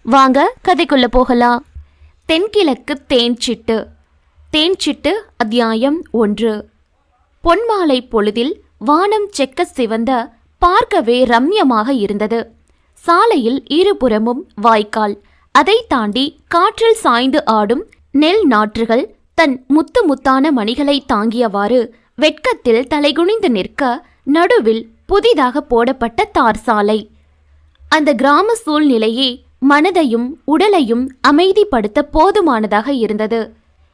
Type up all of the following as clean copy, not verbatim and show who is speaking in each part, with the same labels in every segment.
Speaker 1: வாங்க கதைக்குள்ள போகலாம். தென்கிழக்கு தேன்சிட்டு. தேன்சிட்டு அத்தியாயம் 1. பொன்மாலை பொழுதில் வானம் செக்க சிவந்த பார்க்கவே ரம்யமாக இருந்தது. சாலையில் இருபுறமும் வாய்க்கால், அதை தாண்டி காற்றில் சாய்ந்து ஆடும் நெல் நாற்றுகள் தன் முத்து முத்தான மணிகளை தாங்கியவாறு வெட்கத்தில் தலைகுனிந்து நிற்க, நடுவில் புதிதாக போடப்பட்ட தார் சாலை. அந்த கிராம சூழ்நிலையே மனதையும் உடலையும் அமைதிப்படுத்த போதுமானதாக இருந்தது.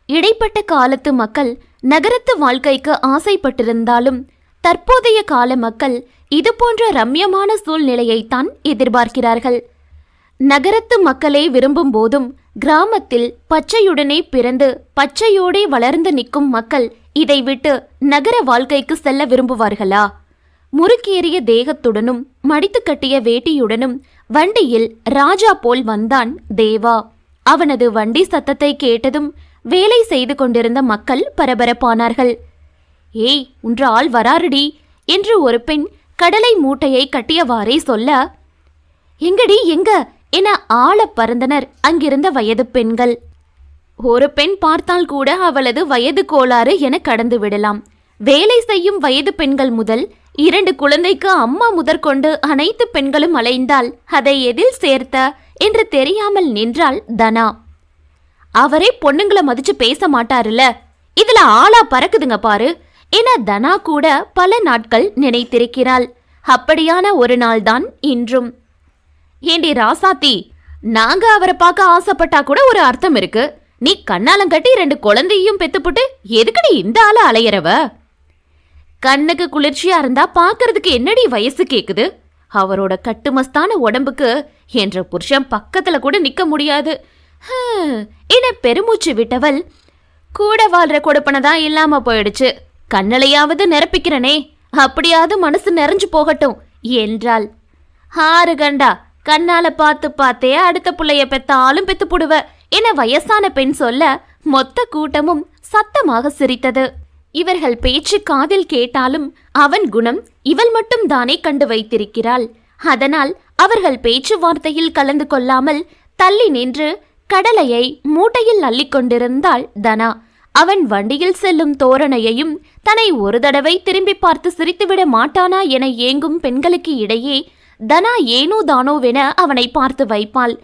Speaker 1: இடைப்பட்ட காலத்து மக்கள் நகரத்து வாழ்க்கைக்கு ஆசைப்பட்டிருந்தாலும் தற்போதைய கால மக்கள் இதுபோன்ற ரம்யமான சூழ்நிலையைத்தான் எதிர்பார்க்கிறார்கள். நகரத்து மக்களே விரும்பும் போதும் கிராமத்தில் பச்சையுடனே பிறந்து பச்சையோடே வளர்ந்து நிற்கும் மக்கள் இதை விட்டு நகர வாழ்க்கைக்கு செல்ல விரும்புவார்களா? முறுக்கேறிய தேகத்துடனும் மடித்து கட்டிய வேட்டியுடனும் வண்டியில் ராஜா போல் வந்தான் தேவா. அவனது வண்டி சத்தத்தை கேட்டதும் வேலை செய்து கொண்டிருந்த மக்கள் பரபரப்பானார்கள். ஏய், உன்ற ஆள் வராருடி என்று ஒரு பெண் கடலை மூட்டையை கட்டியவாறே சொல்ல, எங்கடி எங்க என ஆள பறந்தனர் அங்கிருந்த வயது பெண்கள். ஒரு பெண் பார்த்தால் கூட அவளது வயது கோளாறு என கடந்து விடலாம். வேலை செய்யும் வயது பெண்கள் முதல் 2 குழந்தைக்கு அம்மா முதற்கொண்டு அனைத்து பெண்களும் அலைந்தால் அதை எதில் சேர்த்த என்று தெரியாமல் நின்றாள் தனா. அவரே பொண்ணுங்களை மதிச்சு பேச மாட்டாருல்ல, இதுல ஆளா பறக்குதுங்க பாரு என தனா கூட பல நாட்கள் நினைத்திருக்கிறாள். அப்படியான ஒரு நாள்தான் இன்றும். ஏண்டி ராசாத்தி, நாங்க அவரை பார்க்க ஆசைப்பட்டா கூட ஒரு அர்த்தம் இருக்கு. நீ கண்ணாலங்கட்டி 2 குழந்தையும் பெத்துப்புட்டு எதுக்கடி இந்த ஆள அலையறவ? கண்ணுக்கு குளிர்ச்சியா இருந்தா பாக்குறதுக்கு என்னடி வயசு கேக்குது? அவரோட கட்டுமஸ்தான உடம்புக்கு என்ற புருஷன் பக்கத்துல கூட நிக்க முடியாது என பெருமூச்சு விட்டவள், கூட வாழ்ற கொடுப்பனதான் இல்லாம போயிடுச்சு, கண்ணலையாவது நிரப்பிக்கிறனே, அப்படியாவது மனசு நிறைஞ்சு போகட்டும் என்றாள். ஆறு கண்டா, கண்ணால பார்த்து பார்த்தே அடுத்த புள்ளைய பெத்தாலும் பெத்து புடுவ என வயசான பெண் சொல்ல மொத்த கூட்டமும் சத்தமாக சிரித்தது. இவர்கள் பேச்சு காதில் கேட்டாலும் அவன் குணம் இவள் மட்டும் தானே கண்டு வைத்திருக்கிறாள். அதனால் அவர்கள் பேச்சுவார்த்தையில் கலந்து கொள்ளாமல் தள்ளி நின்று கடலையை மூட்டையில் அள்ளிக்கொண்டிருந்தாள் தனா. அவன் வண்டியில் செல்லும் தோரணையையும் தன்னை ஒரு தடவை திரும்பி பார்த்து சிரித்துவிட மாட்டானா என ஏங்கும் பெண்களுக்கு இடையே தனா ஏனோ தானோவென அவனை பார்த்து வைப்பாள்.